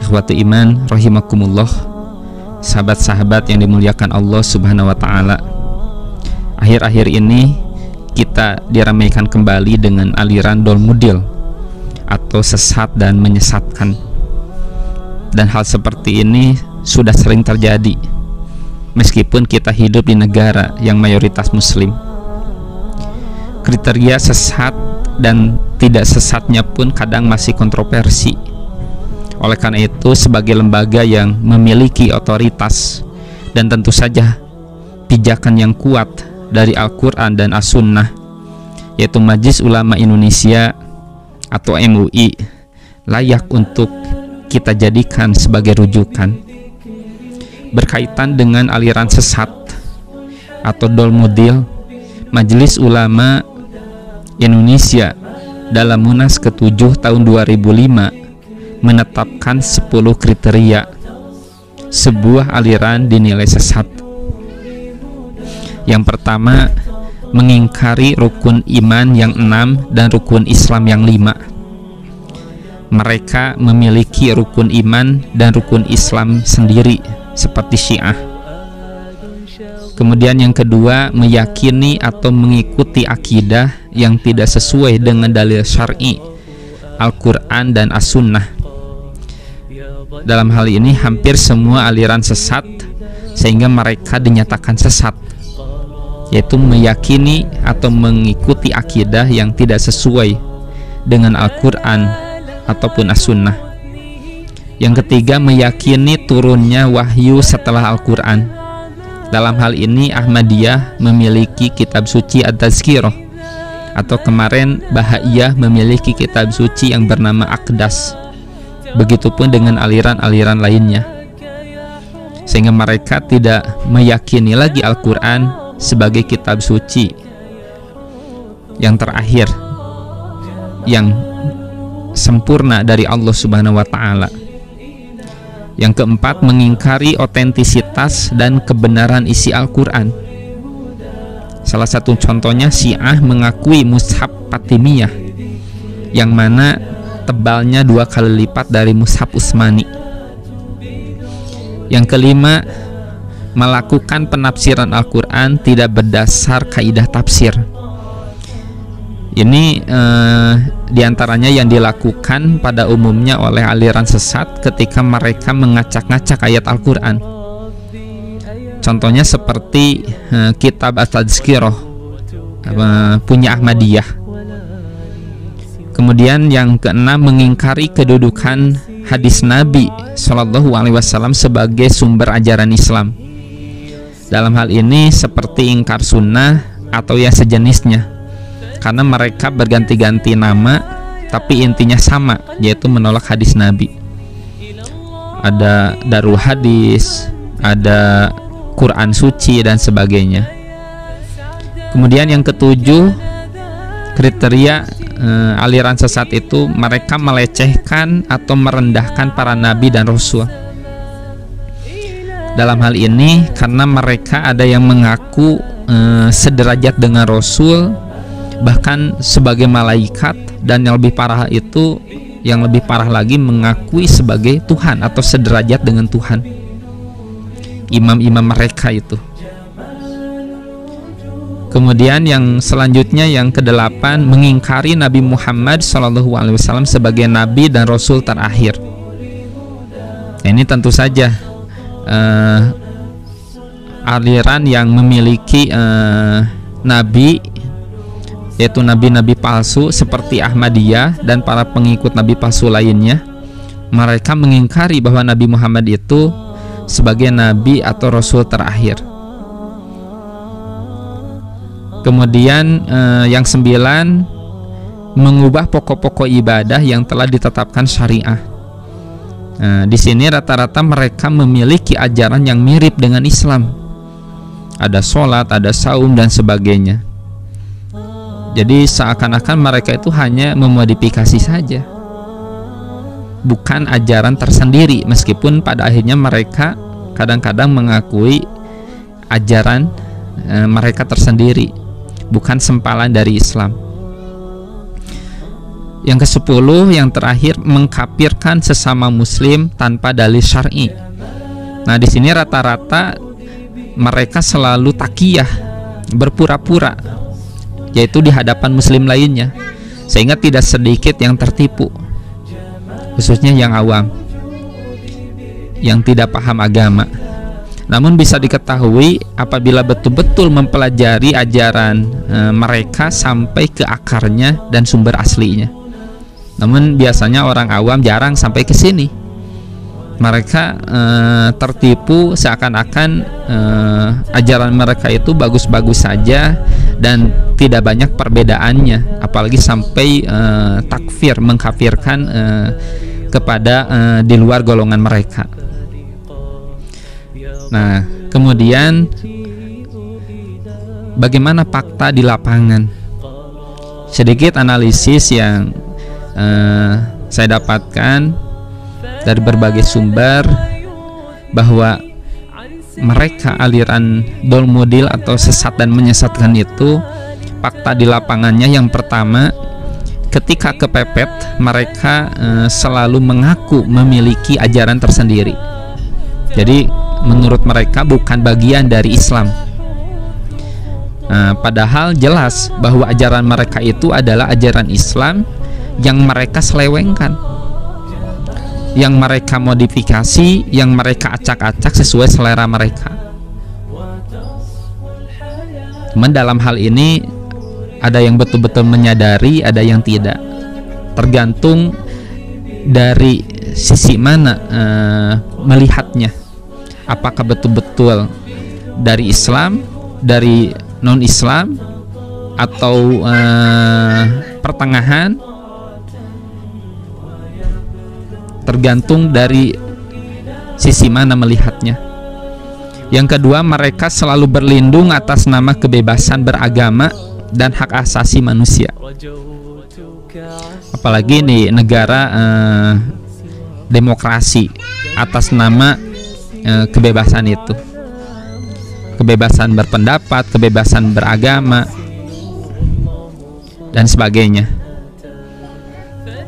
Ikhwatu iman rahimakumullah, sahabat-sahabat yang dimuliakan Allah Subhanahu wa taala. Akhir-akhir ini kita diramaikan kembali dengan aliran dolmudil atau sesat dan menyesatkan. Dan hal seperti ini sudah sering terjadi meskipun kita hidup di negara yang mayoritas muslim. Kriteria sesat dan tidak sesatnya pun kadang masih kontroversi. Oleh karena itu, sebagai lembaga yang memiliki otoritas dan tentu saja pijakan yang kuat dari Al-Quran dan As-Sunnah, yaitu Majelis Ulama Indonesia atau MUI, layak untuk kita jadikan sebagai rujukan berkaitan dengan aliran sesat atau dolmudil. Majelis Ulama Indonesia dalam Munas ke-7 tahun 2005 menetapkan 10 kriteria sebuah aliran dinilai sesat. Yang pertama, mengingkari rukun iman yang 6 dan rukun Islam yang 5. Mereka memiliki rukun iman dan rukun Islam sendiri seperti Syiah. Kemudian yang kedua, meyakini atau mengikuti akidah yang tidak sesuai dengan dalil syar'i Al-Quran dan As-Sunnah. Dalam hal ini hampir semua aliran sesat sehingga mereka dinyatakan sesat, yaitu meyakini atau mengikuti akidah yang tidak sesuai dengan Al-Quran ataupun As-Sunnah. Yang ketiga, meyakini turunnya wahyu setelah Al-Quran. Dalam hal ini Ahmadiyah memiliki kitab suci At-Tazkirah, atau kemarin Bahaiyah memiliki kitab suci yang bernama Aqdas. Begitupun dengan aliran-aliran lainnya, sehingga mereka tidak meyakini lagi Al-Quran sebagai kitab suci yang terakhir, yang sempurna dari Allah Subhanahu wa ta'ala. Yang keempat, mengingkari otentisitas dan kebenaran isi Al-Quran. Salah satu contohnya, Syiah mengakui mushaf Fatimiyah yang mana tebalnya 2 kali lipat dari mushaf Utsmani. Yang kelima, melakukan penafsiran Al-Quran tidak berdasar kaidah tafsir. Ini diantaranya yang dilakukan pada umumnya oleh aliran sesat ketika mereka mengacak-ngacak ayat Al-Quran. Contohnya seperti kitab At-Tazkirah punya Ahmadiyah. Kemudian yang keenam, mengingkari kedudukan hadis Nabi Shallallahu Alaihi Wasallam sebagai sumber ajaran Islam. Dalam hal ini seperti ingkar sunnah atau yang sejenisnya, karena mereka berganti-ganti nama tapi intinya sama, yaitu menolak hadis Nabi. Ada Darul Hadis, ada Quran suci dan sebagainya. Kemudian yang ketujuh, kriteria aliran sesat itu mereka melecehkan atau merendahkan para nabi dan rasul. Dalam hal ini karena mereka ada yang mengaku sederajat dengan rasul, bahkan sebagai malaikat, dan yang lebih parah itu, yang lebih parah lagi, mengakui sebagai Tuhan atau sederajat dengan Tuhan. Imam-imam mereka itu. Kemudian yang selanjutnya, yang ke-8, mengingkari Nabi Muhammad SAW sebagai Nabi dan Rasul terakhir. Ini tentu saja aliran yang memiliki Nabi, yaitu Nabi-Nabi palsu seperti Ahmadiyah dan para pengikut Nabi palsu lainnya. Mereka mengingkari bahwa Nabi Muhammad itu sebagai Nabi atau Rasul terakhir. Kemudian yang 9, mengubah pokok-pokok ibadah yang telah ditetapkan syariah. Di sini rata-rata mereka memiliki ajaran yang mirip dengan Islam. Ada sholat, ada saum dan sebagainya. Jadi seakan-akan mereka itu hanya memodifikasi saja, bukan ajaran tersendiri, meskipun pada akhirnya mereka kadang-kadang mengakui ajaran mereka tersendiri, bukan sempalan dari Islam. Yang ke-10, yang terakhir, mengkafirkan sesama muslim tanpa dalil syar'i. Nah, di sini rata-rata mereka selalu takiyah, berpura-pura, yaitu di hadapan muslim lainnya, sehingga tidak sedikit yang tertipu, khususnya yang awam, yang tidak paham agama. Namun bisa diketahui apabila betul-betul mempelajari ajaran mereka sampai ke akarnya dan sumber aslinya. Namun biasanya orang awam jarang sampai ke sini. Mereka tertipu seakan-akan ajaran mereka itu bagus-bagus saja dan tidak banyak perbedaannya, apalagi sampai takfir, mengkafirkan kepada di luar golongan mereka. Nah, kemudian bagaimana fakta di lapangan? Sedikit analisis yang saya dapatkan dari berbagai sumber, bahwa mereka aliran dolmudil atau sesat dan menyesatkan itu, fakta di lapangannya yang pertama, ketika kepepet mereka selalu mengaku memiliki ajaran tersendiri. Jadi menurut mereka bukan bagian dari Islam. Padahal jelas bahwa ajaran mereka itu adalah ajaran Islam yang mereka selewengkan, yang mereka modifikasi, yang mereka acak-acak sesuai selera mereka. Cuman dalam hal ini ada yang betul-betul menyadari, ada yang tidak. Tergantung dari sisi mana melihatnya. Apakah betul-betul dari Islam, dari non-Islam, atau pertengahan? Tergantung dari sisi mana melihatnya. Yang kedua, mereka selalu berlindung atas nama kebebasan beragama dan hak asasi manusia. Apalagi di negara demokrasi, atas nama kebebasan itu, kebebasan berpendapat, kebebasan beragama, dan sebagainya.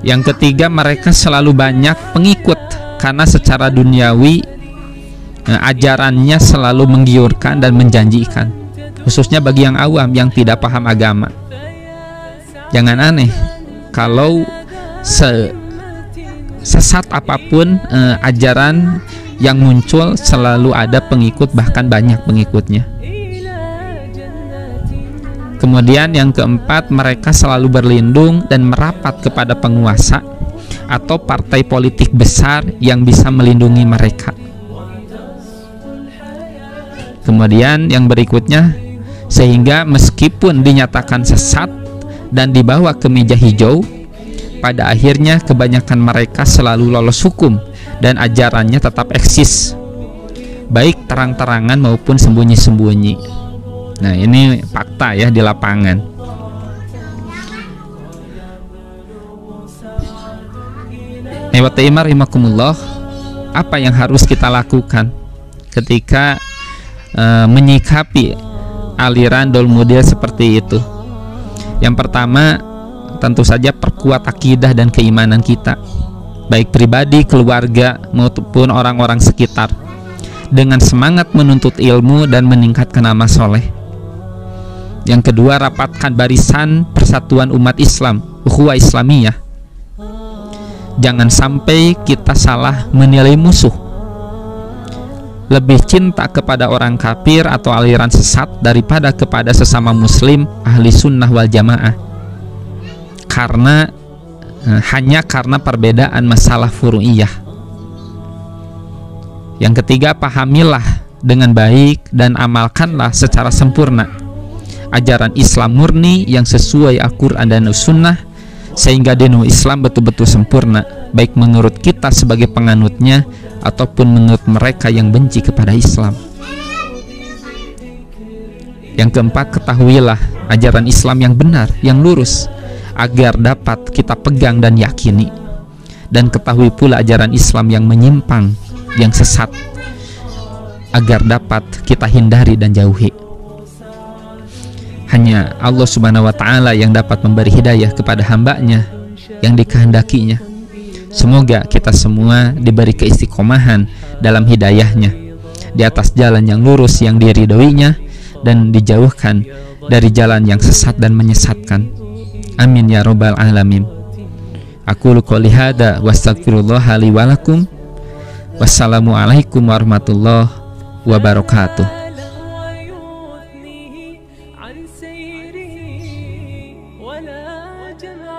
Yang ketiga, mereka selalu banyak pengikut karena secara duniawi ajarannya selalu menggiurkan dan menjanjikan, khususnya bagi yang awam yang tidak paham agama. Jangan aneh kalau sesat apapun ajaran yang muncul, selalu ada pengikut, bahkan banyak pengikutnya. Kemudian yang keempat, mereka selalu berlindung dan merapat kepada penguasa atau partai politik besar yang bisa melindungi mereka. Kemudian yang berikutnya, sehingga meskipun dinyatakan sesat dan dibawa ke meja hijau, pada akhirnya kebanyakan mereka selalu lolos hukum dan ajarannya tetap eksis, baik terang-terangan maupun sembunyi-sembunyi. Nah, ini fakta ya di lapangan. Rahimakumullah, apa yang harus kita lakukan ketika menyikapi aliran dolmudil seperti itu? Yang pertama, tentu saja perkuat akidah dan keimanan kita, baik pribadi, keluarga, maupun orang-orang sekitar, dengan semangat menuntut ilmu dan meningkatkan amal soleh. Yang kedua, rapatkan barisan persatuan umat Islam, ukhuwah Islamiyah. Jangan sampai kita salah menilai musuh, lebih cinta kepada orang kafir atau aliran sesat daripada kepada sesama muslim ahli sunnah wal jamaah, hanya karena perbedaan masalah furu'iyah. Yang ketiga, pahamilah dengan baik dan amalkanlah secara sempurna ajaran Islam murni yang sesuai Al-Quran dan Sunnah, sehingga dinu Islam betul-betul sempurna, baik menurut kita sebagai penganutnya ataupun menurut mereka yang benci kepada Islam. Yang keempat, ketahuilah ajaran Islam yang benar, yang lurus, agar dapat kita pegang dan yakini. Dan ketahui pula ajaran Islam yang menyimpang, yang sesat, agar dapat kita hindari dan jauhi. Hanya Allah Subhanahu wa Ta'ala yang dapat memberi hidayah kepada hambanya yang dikehendakinya. Semoga kita semua diberi keistiqomahan dalam hidayahnya, di atas jalan yang lurus yang diridhoinya, dan dijauhkan dari jalan yang sesat dan menyesatkan. Amin ya rabbal alamin. Aku qouli hada wa astaghfirullah li wa lakum. Wassalamualaikum warahmatullahi wabarakatuh. عن سيره ولا جمع